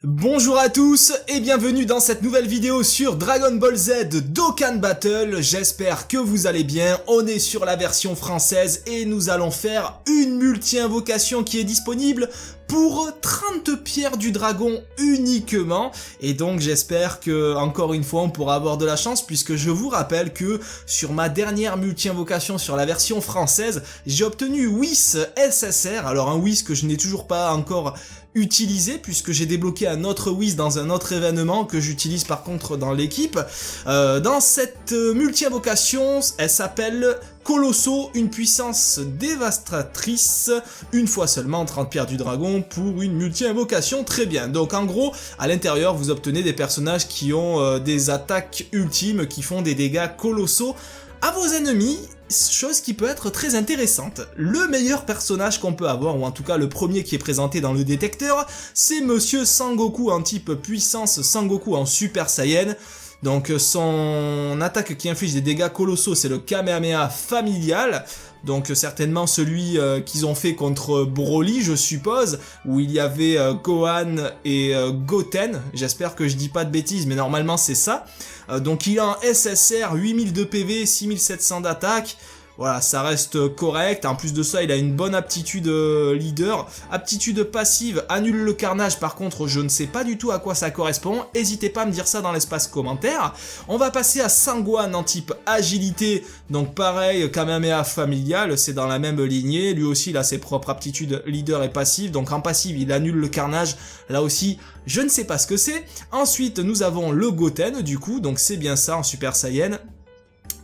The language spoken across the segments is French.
Bonjour à tous et bienvenue dans cette nouvelle vidéo sur Dragon Ball Z Dokkan Battle. J'espère que vous allez bien. On est sur la version française et nous allons faire une multi-invocation qui est disponible pour 30 pierres du dragon uniquement. Et donc j'espère que, encore une fois, on pourra avoir de la chance puisque je vous rappelle que sur ma dernière multi-invocation sur la version française, j'ai obtenu Whis SSR. Alors un Whis que je n'ai toujours pas encore utilisé puisque j'ai débloqué un autre Whis dans un autre événement que j'utilise par contre dans l'équipe. Dans cette multi-invocation, elle s'appelle Colosso, une puissance dévastatrice, une fois seulement 30 pierres du dragon pour une multi-invocation, très bien. Donc en gros, à l'intérieur, vous obtenez des personnages qui ont des attaques ultimes, qui font des dégâts colossaux à vos ennemis, chose qui peut être très intéressante. Le meilleur personnage qu'on peut avoir, ou en tout cas le premier qui est présenté dans le détecteur, c'est Monsieur Sangoku en type puissance, Sangoku en Super Saiyan. Donc son attaque qui inflige des dégâts colossaux, c'est le Kamehameha familial. Donc certainement celui qu'ils ont fait contre Broly, je suppose, où il y avait Gohan et Goten. J'espère que je dis pas de bêtises, mais normalement c'est ça. Donc il a un SSR, 8000 de PV, 6700 d'attaque. Voilà, ça reste correct. En plus de ça, il a une bonne aptitude leader. Aptitude passive, annule le carnage. Par contre, je ne sais pas du tout à quoi ça correspond. N'hésitez pas à me dire ça dans l'espace commentaire. On va passer à Sangohan en type agilité. Donc pareil, Kamehameha familial, c'est dans la même lignée. Lui aussi, il a ses propres aptitudes leader et passive. Donc en passive, il annule le carnage. Là aussi, je ne sais pas ce que c'est. Ensuite, nous avons le Goten, du coup. Donc c'est bien ça en Super Saiyan.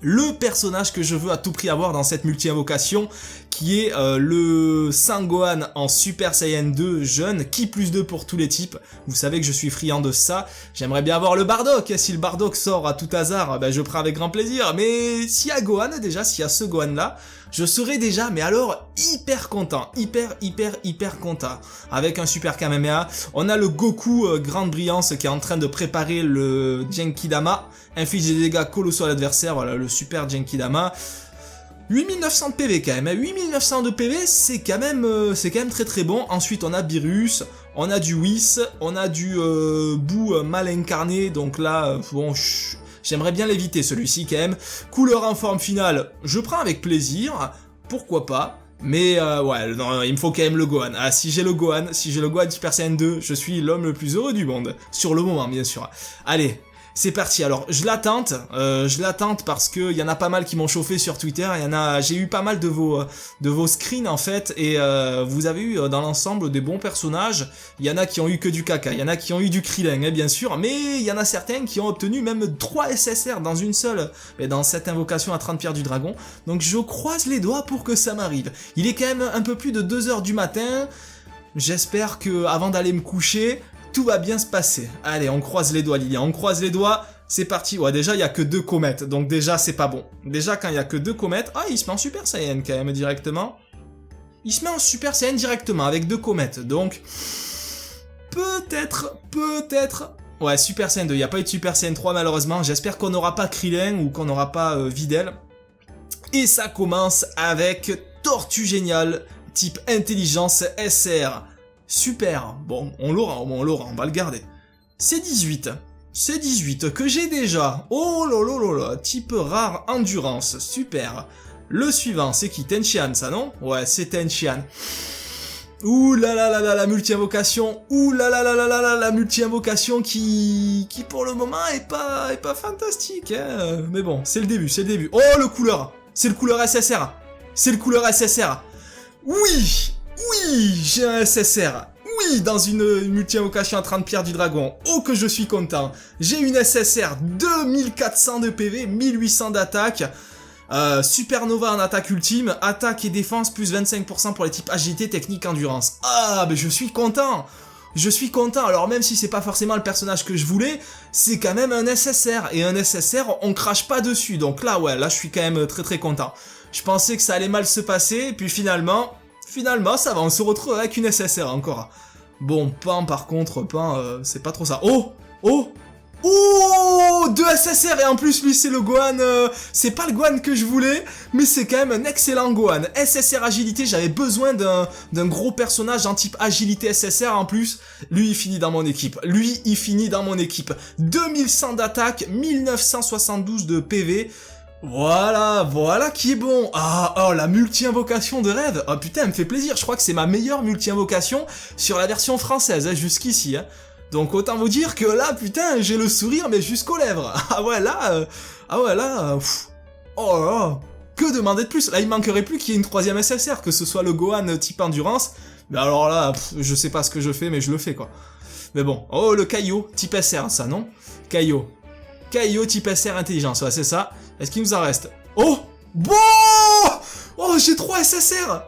Le personnage que je veux à tout prix avoir dans cette multi-invocation, qui est le Sangohan en Super Saiyan 2 jeune, qui plus 2 pour tous les types. Vous savez que je suis friand de ça. J'aimerais bien avoir le Bardock, et si le Bardock sort à tout hasard, ben je prends avec grand plaisir. Mais s'il y a Gohan déjà, s'il y a ce Gohan là, je serais déjà, mais alors, hyper content, hyper content. Avec un Super Kamehameha, on a le Goku Grande Brillance qui est en train de préparer le Genkidama, inflige des dégâts colossaux à l'adversaire, voilà, le Super Genkidama. 8900 de PV quand même, hein. 8900 de PV, c'est quand même très bon. Ensuite, on a Beerus, on a du Whis, on a du Boo mal incarné, donc là, bon, j'aimerais bien l'éviter celui-ci quand même. Couleur en forme finale, je prends avec plaisir, pourquoi pas. Mais ouais, non, il me faut quand même le Gohan. Ah, si j'ai le Gohan Super Saiyan 2, je suis l'homme le plus heureux du monde. Sur le moment, bien sûr. Allez, c'est parti. Alors, je l'attente parce que il y en a pas mal qui m'ont chauffé sur Twitter. J'ai eu pas mal de vos screens en fait, et vous avez eu dans l'ensemble des bons personnages. Il y en a qui ont eu que du caca, il y en a qui ont eu du Krillin, hein, bien sûr, mais il y en a certains qui ont obtenu même 3 SSR dans une seule, et dans cette invocation à 30 pierres du dragon. Donc je croise les doigts pour que ça m'arrive. Il est quand même un peu plus de 2h du matin. J'espère que avant d'aller me coucher, tout va bien se passer. Allez, on croise les doigts, Lilian, on croise les doigts. C'est parti. Ouais, déjà, il y a que 2 comètes, donc déjà, c'est pas bon. Déjà, quand il y a que 2 comètes... Ah, il se met en Super Saiyan, quand même, directement. Il se met en Super Saiyan directement, avec 2 comètes, donc... Peut-être... Ouais, Super Saiyan 2, il n'y a pas eu de Super Saiyan 3, malheureusement. J'espère qu'on n'aura pas Krillin, ou qu'on n'aura pas Videl. Et ça commence avec Tortue Géniale, type Intelligence SR. Super, bon, on l'aura, au moins on l'aura, on va le garder. C'est 18 que j'ai déjà. Oh là, type rare endurance, super. Le suivant, c'est qui? Tenchian, ça non? Ouais, c'est Tenchian. Ouh là là, la multi-invocation. Ouh là là, la multi-invocation qui pour le moment est pas fantastique, hein. Mais bon, c'est le début. Oh, le couleur, c'est le couleur SSR. Oui, j'ai un SSR. Oui, dans une multi-invocation à 30 pierres du dragon. Oh, que je suis content. J'ai une SSR, 2400 de PV, 1800 d'attaque. Supernova en attaque ultime, attaque et défense plus 25% pour les types agilité, technique, endurance. Ah, mais je suis content. Alors même si c'est pas forcément le personnage que je voulais, c'est quand même un SSR. Et un SSR, on crache pas dessus. Donc là, ouais, là je suis quand même très content. Je pensais que ça allait mal se passer, et puis finalement, ça va, on se retrouve avec une SSR encore. Bon, Pan, par contre, c'est pas trop ça. Oh, Oh, 2 SSR et en plus lui c'est le Gohan, c'est pas le Gohan que je voulais, mais c'est quand même un excellent Gohan. SSR agilité, j'avais besoin d'un gros personnage en type agilité SSR en plus. Lui il finit dans mon équipe, 2100 d'attaque, 1972 de PV. Voilà qui est bon. Ah, oh, la multi-invocation de rêve. Oh putain, elle me fait plaisir, je crois que c'est ma meilleure multi-invocation sur la version française, hein, jusqu'ici, hein. Donc autant vous dire que là, putain, j'ai le sourire mais jusqu'aux lèvres. Ah ouais, là, oh là, que demander de plus? Là, il manquerait plus qu'il y ait une 3ème SSR, que ce soit le Gohan type endurance. Mais alors là, je sais pas ce que je fais, mais je le fais quoi. Mais bon, oh le Kaio type SR, ça non? Kaio type SR intelligence, ouais c'est ça. Est-ce qu'il nous en reste? Oh, bon, oh j'ai 3 SSR,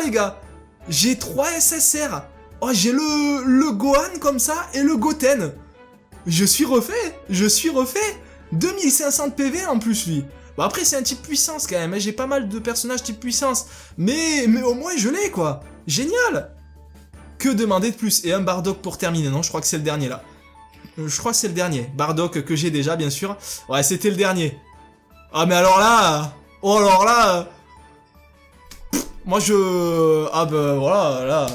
les gars. J'ai 3 SSR. Oh, j'ai le Gohan comme ça et le Goten. Je suis refait. 2500 de PV en plus, lui. Bon, après, c'est un type puissance quand même. Hein. J'ai pas mal de personnages type puissance. Mais au moins, je l'ai, quoi. Génial. Que demander de plus? Et un Bardock pour terminer, non? Je crois que c'est le dernier, là. Je crois que c'est le dernier. Bardock que j'ai déjà, bien sûr. Ouais, c'était le dernier. Ah, mais alors là... Oh, alors là... Moi, ah ben, voilà, là...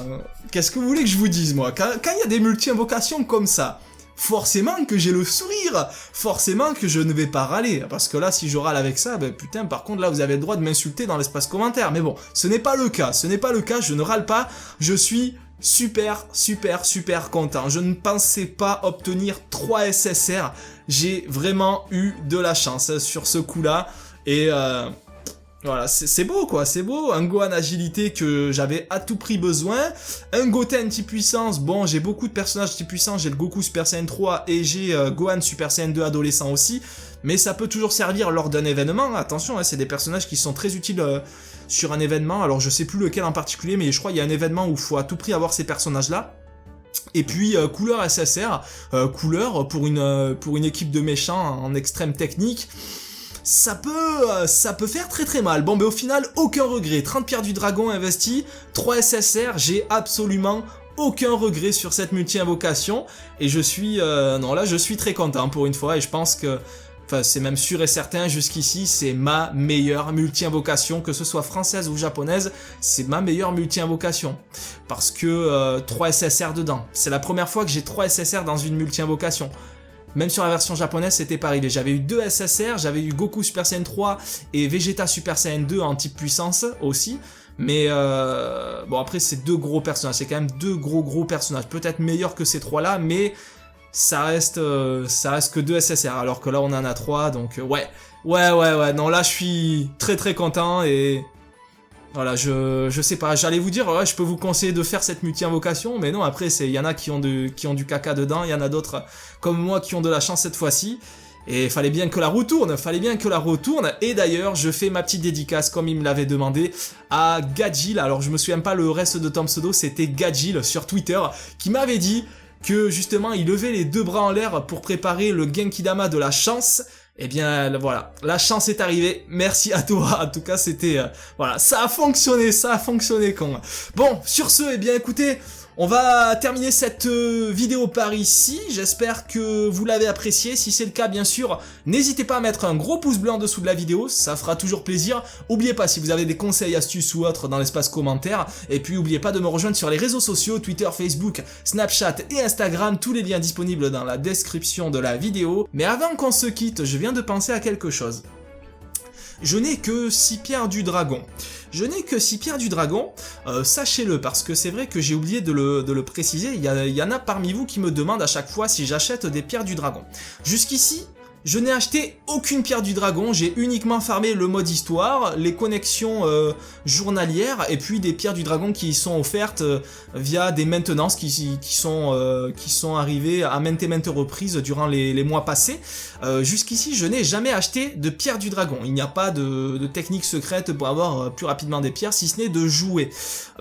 Qu'est-ce que vous voulez que je vous dise, moi? Quand il y a des multi-invocations comme ça, forcément que j'ai le sourire, forcément que je ne vais pas râler, parce que là, si je râle avec ça, ben putain, par contre, là, vous avez le droit de m'insulter dans l'espace commentaire. Mais bon, ce n'est pas le cas, je ne râle pas, je suis super content. Je ne pensais pas obtenir 3 SSR, j'ai vraiment eu de la chance sur ce coup-là, et... Voilà, c'est beau quoi, c'est beau, un Gohan agilité que j'avais à tout prix besoin, un Goten type puissance, bon j'ai beaucoup de personnages type puissance, j'ai le Goku Super Saiyan 3 et j'ai Gohan Super Saiyan 2 adolescent aussi, mais ça peut toujours servir lors d'un événement, attention, hein, c'est des personnages qui sont très utiles sur un événement, alors je sais plus lequel en particulier, mais je crois qu'il y a un événement où il faut à tout prix avoir ces personnages là. Et puis couleur SSR, couleur pour une équipe de méchants en extrême technique. Ça peut faire très mal. Bon, mais au final, aucun regret. 30 pierres du dragon investies, 3 SSR, j'ai absolument aucun regret sur cette multi-invocation. Et je suis, non là, je suis très content pour une fois. Et je pense que, enfin, c'est même sûr et certain, jusqu'ici, c'est ma meilleure multi-invocation, que ce soit française ou japonaise, c'est ma meilleure multi-invocation. Parce que 3 SSR dedans. C'est la première fois que j'ai 3 SSR dans une multi-invocation. Même sur la version japonaise, c'était pas arrivé. J'avais eu 2 SSR, j'avais eu Goku Super Saiyan 3 et Vegeta Super Saiyan 2 en type puissance aussi. Mais bon, après, c'est 2 gros personnages. C'est quand même 2 gros personnages. Peut-être meilleurs que ces 3-là, mais ça reste que 2 SSR. Alors que là, on en a 3, donc ouais. Non, là, je suis très content et... Voilà, je sais pas, j'allais vous dire, ouais, je peux vous conseiller de faire cette multi-invocation, mais non, après, il y en a qui ont du caca dedans, il y en a d'autres, comme moi, qui ont de la chance cette fois-ci, et fallait bien que la roue tourne, et d'ailleurs, je fais ma petite dédicace, comme il me l'avait demandé, à Gadjil, alors je me souviens pas le reste de ton pseudo, c'était Gadjil sur Twitter, qui m'avait dit que, justement, il levait les 2 bras en l'air pour préparer le Genkidama de la chance. Eh bien, voilà, la chance est arrivée, merci à toi, en tout cas, c'était, voilà, ça a fonctionné, con. Bon, sur ce, eh bien, écoutez, on va terminer cette vidéo par ici, j'espère que vous l'avez apprécié, si c'est le cas, bien sûr, n'hésitez pas à mettre un gros pouce bleu en dessous de la vidéo, ça fera toujours plaisir, n'oubliez pas, si vous avez des conseils, astuces ou autres dans l'espace commentaire, et puis n'oubliez pas de me rejoindre sur les réseaux sociaux, Twitter, Facebook, Snapchat et Instagram, tous les liens disponibles dans la description de la vidéo, mais avant qu'on se quitte, je viens de penser à quelque chose. Je n'ai que 6 pierres du dragon. Sachez-le, parce que c'est vrai que j'ai oublié de le préciser, il y en a parmi vous qui me demandent à chaque fois si j'achète des pierres du dragon. Jusqu'ici, je n'ai acheté aucune pierre du dragon, j'ai uniquement farmé le mode histoire, les connexions journalières, et puis des pierres du dragon qui sont offertes via des maintenances qui sont arrivées à maintes reprises durant les mois passés. Jusqu'ici, je n'ai jamais acheté de pierre du dragon, il n'y a pas de technique secrète pour avoir plus rapidement des pierres, si ce n'est de jouer.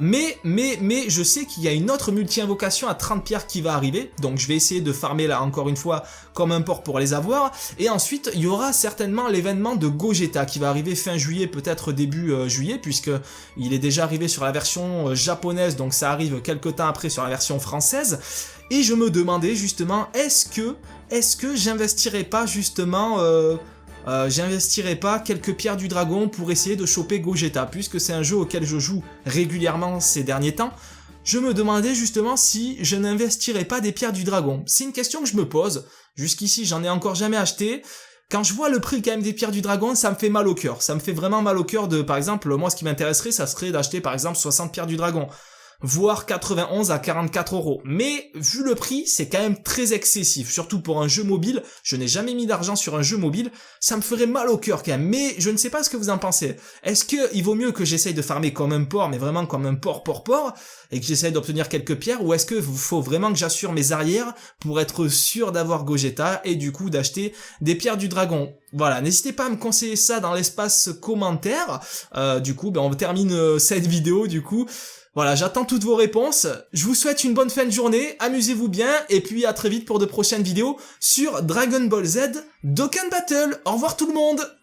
Mais je sais qu'il y a une autre multi-invocation à 30 pierres qui va arriver, donc je vais essayer de farmer là encore une fois comme un porc pour les avoir. Et ensuite, il y aura certainement l'événement de Gogeta qui va arriver fin juillet, peut-être début juillet, puisque il est déjà arrivé sur la version japonaise, donc ça arrive quelques temps après sur la version française. et je me demandais justement, est-ce que j'investirais pas justement... j'investirais pas quelques pierres du dragon pour essayer de choper Gogeta, puisque c'est un jeu auquel je joue régulièrement ces derniers temps. Je me demandais justement si je n'investirais pas des pierres du dragon. C'est une question que je me pose. Jusqu'ici, j'en ai encore jamais acheté. Quand je vois le prix quand même des pierres du dragon, ça me fait mal au cœur. Ça me fait vraiment mal au cœur de, par exemple, moi ce qui m'intéresserait, ça serait d'acheter par exemple 60 pierres du dragon. Voire 91 à 44 €. Mais, vu le prix, c'est quand même très excessif. Surtout pour un jeu mobile. Je n'ai jamais mis d'argent sur un jeu mobile. Ça me ferait mal au cœur quand même. Mais, je ne sais pas ce que vous en pensez. Est-ce que il vaut mieux que j'essaye de farmer comme un porc, mais vraiment comme un porc, et que j'essaye d'obtenir quelques pierres, ou est-ce que faut vraiment que j'assure mes arrières pour être sûr d'avoir Gogeta, et du coup d'acheter des pierres du dragon? Voilà, n'hésitez pas à me conseiller ça dans l'espace commentaire. Du coup, on termine cette vidéo, du coup. Voilà, j'attends toutes vos réponses. Je vous souhaite une bonne fin de journée, amusez-vous bien, et puis à très vite pour de prochaines vidéos sur Dragon Ball Z Dokkan Battle. Au revoir tout le monde!